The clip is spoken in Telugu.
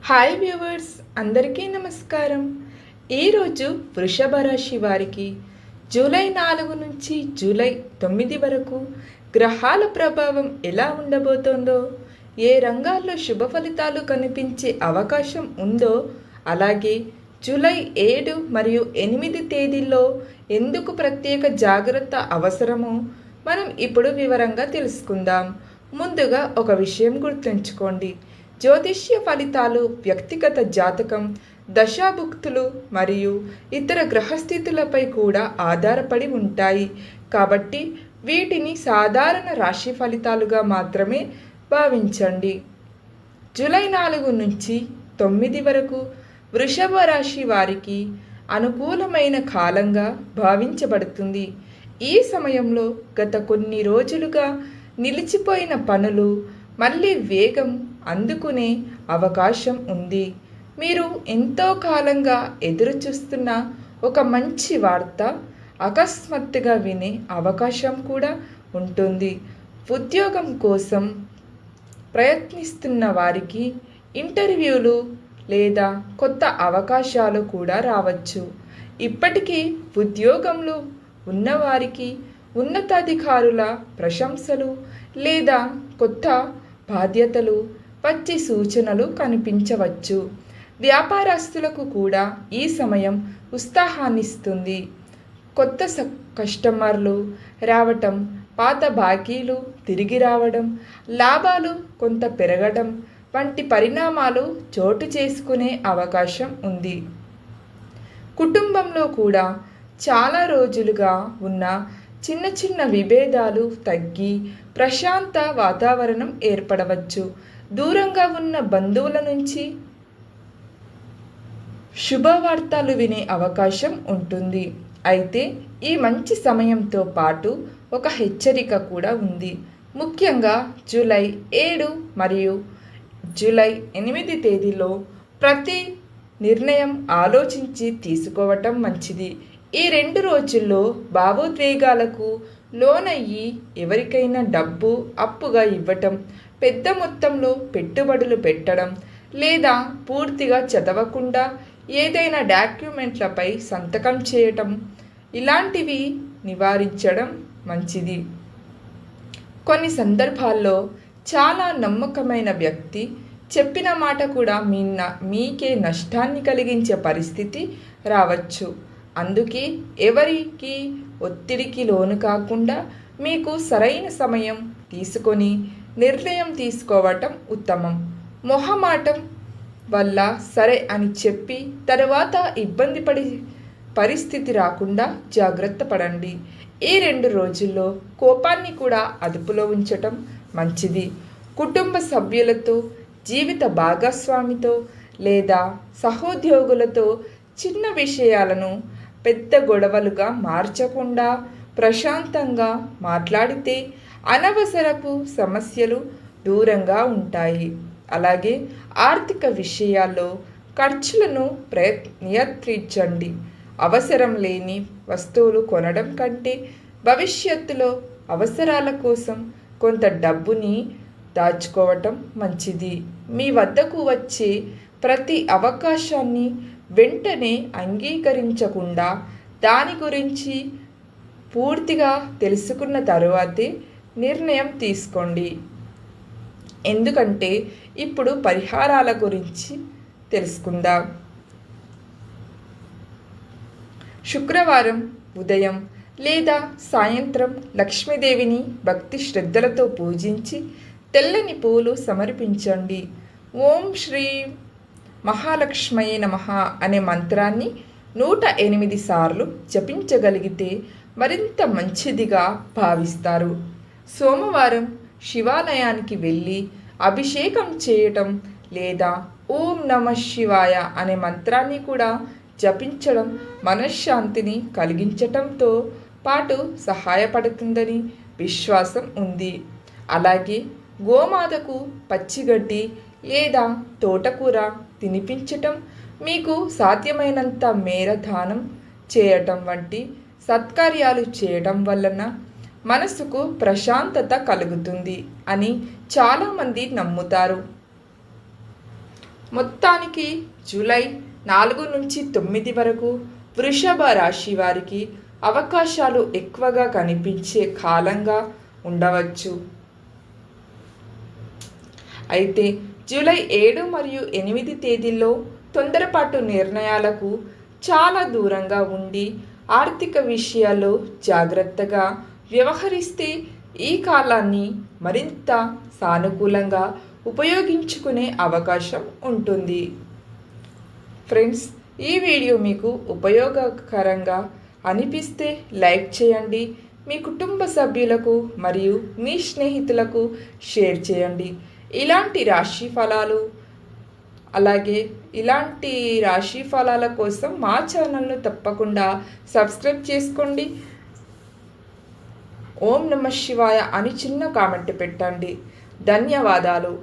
హాయ్ వ్యూవర్స్, అందరికీ నమస్కారం. ఈరోజు వృషభ రాశి వారికి జూలై 4 నుంచి జూలై 9 వరకు గ్రహాల ప్రభావం ఎలా ఉండబోతోందో, ఏ రంగాల్లో శుభ ఫలితాలు కనిపించే అవకాశం ఉందో, అలాగే జూలై 7 మరియు 8 తేదీల్లో ఎందుకు ప్రత్యేక జాగ్రత్త అవసరమో మనం ఇప్పుడు వివరంగా తెలుసుకుందాం. ముందుగా ఒక విషయం గుర్తుంచుకోండి. జ్యోతిష్య ఫలితాలు వ్యక్తిగత జాతకం, దశాభుక్తులు మరియు ఇతర గ్రహస్థితులపై కూడా ఆధారపడి ఉంటాయి. కాబట్టి వీటిని సాధారణ రాశి ఫలితాలుగా మాత్రమే భావించండి. జూలై 4 నుంచి 9 వరకు వృషభ రాశి వారికి అనుకూలమైన కాలంగా భావించబడుతుంది. ఈ సమయంలో గత కొన్ని రోజులుగా నిలిచిపోయిన పనులు మళ్ళీ వేగం అందుకునే అవకాశం ఉంది. మీరు ఎంతో కాలంగా ఎదురుచూస్తున్న ఒక మంచి వార్త అకస్మాత్తుగా వినే అవకాశం కూడా ఉంటుంది. ఉద్యోగం కోసం ప్రయత్నిస్తున్న వారికి ఇంటర్వ్యూలు లేదా కొత్త అవకాశాలు కూడా రావచ్చు. ఇప్పటికీ ఉద్యోగంలో ఉన్నవారికి ఉన్నతాధికారుల ప్రశంసలు లేదా కొత్త బాధ్యతలు వచ్చే సూచనలు కనిపించవచ్చు. వ్యాపారస్తులకు కూడా ఈ సమయం ఉత్సాహాన్నిస్తుంది. కొత్త కస్టమర్లు రావటం, పాత బాకీలు తిరిగి రావడం, లాభాలు కొంత పెరగడం వంటి పరిణామాలు చోటు చేసుకునే అవకాశం ఉంది. కుటుంబంలో కూడా చాలా రోజులుగా ఉన్న చిన్న చిన్న విభేదాలు తగ్గి ప్రశాంత వాతావరణం ఏర్పడవచ్చు. దూరంగా ఉన్న బంధువుల నుంచి శుభవార్తలు వినే అవకాశం ఉంటుంది. అయితే ఈ మంచి సమయంతో పాటు ఒక హెచ్చరిక కూడా ఉంది. ముఖ్యంగా జూలై 7 మరియు జూలై 8 తేదీలో ప్రతి నిర్ణయం ఆలోచించి తీసుకోవటం మంచిది. ఈ 2 రోజుల్లో భావోద్వేగాలకు లోనయ్యి ఎవరికైనా డబ్బు అప్పుగా ఇవ్వటం, పెద్ద మొత్తంలో పెట్టుబడులు పెట్టడం లేదా పూర్తిగా చదవకుండా ఏదైనా డాక్యుమెంట్లపై సంతకం చేయటం ఇలాంటివి నివారించడం మంచిది. కొన్ని సందర్భాల్లో చాలా నమ్మకమైన వ్యక్తి చెప్పిన మాట కూడా మీకే నష్టాన్ని కలిగించే పరిస్థితి రావచ్చు. అందుకే ఎవరికి ఒత్తిడికి లోను కాకుండా మీకు సరైన సమయం తీసుకొని నిర్ణయం తీసుకోవటం ఉత్తమం. మొహమాటం వల్ల సరే అని చెప్పి తర్వాత ఇబ్బంది పడి పరిస్థితి రాకుండా జాగ్రత్త పడండి. ఈ 2 రోజుల్లో కోపాన్ని కూడా అదుపులో ఉంచటం మంచిది. కుటుంబ సభ్యులతో, జీవిత భాగస్వామితో లేదా సహోద్యోగులతో చిన్న విషయాలను పెద్ద గొడవలుగా మార్చకుండా ప్రశాంతంగా మాట్లాడితే అనవసరపు సమస్యలు దూరంగా ఉంటాయి. అలాగే ఆర్థిక విషయాల్లో ఖర్చులను నియంత్రించండి. అవసరం లేని వస్తువులు కొనడం కంటే భవిష్యత్తులో అవసరాల కోసం కొంత డబ్బుని దాచుకోవటం మంచిది. మీ వద్దకు వచ్చే ప్రతి అవకాశాన్ని వెంటనే అంగీకరించకుండా దాని గురించి పూర్తిగా తెలుసుకున్న తరువాతే నిర్ణయం తీసుకోండి. ఎందుకంటే ఇప్పుడు పరిహారాల గురించి తెలుసుకుందాం. శుక్రవారం ఉదయం లేదా సాయంత్రం లక్ష్మీదేవిని భక్తి శ్రద్ధలతో పూజించి తెల్లని పూలు సమర్పించండి. ఓం శ్రీ మహాలక్ష్మయే నమః అనే మంత్రాన్ని 108 సార్లు జపించగలిగితే మరింత మంచిదిగా భావిస్తారు. సోమవారం శివాలయానికి వెళ్ళి అభిషేకం చేయటం లేదా ఓం నమః శివాయ అనే మంత్రాన్ని కూడా జపించడం మనశ్శాంతిని కలిగించటంతో పాటు సహాయపడుతుందని విశ్వాసం ఉంది. అలాగే గోమాతకు పచ్చిగడ్డి లేదా తోటకూర తినిపించటం, మీకు సాధ్యమైనంత మేర దానం చేయటం వంటి సత్కార్యాలు చేయడం వలన మనసుకు ప్రశాంతత కలుగుతుంది అని చాలామంది నమ్ముతారు. మొత్తానికి జూలై 4 నుంచి 9 వరకు వృషభ రాశి వారికి అవకాశాలు ఎక్కువగా కనిపించే కాలంగా ఉండవచ్చు. అయితే జూలై 7 మరియు 8 తేదీల్లో తొందరపాటు నిర్ణయాలకు చాలా దూరంగా ఉండి ఆర్థిక విషయాల్లో జాగ్రత్తగా వ్యవహరిస్తే ఈ కాలాన్ని మరింత సానుకూలంగా ఉపయోగించుకునే అవకాశం ఉంటుంది. ఫ్రెండ్స్, ఈ వీడియో మీకు ఉపయోగకరంగా అనిపిస్తే లైక్ చేయండి, మీ కుటుంబ సభ్యులకు మరియు మీ స్నేహితులకు షేర్ చేయండి. ఇలాంటి రాశి ఫలాలు ఇలాంటి రాశి ఫలాల కోసం మా ఛానల్ను తప్పకుండా సబ్స్క్రైబ్ చేసుకోండి. ఓం నమః శివాయ అని చిన్న కామెంట్ పెట్టండి. ధన్యవాదాలు.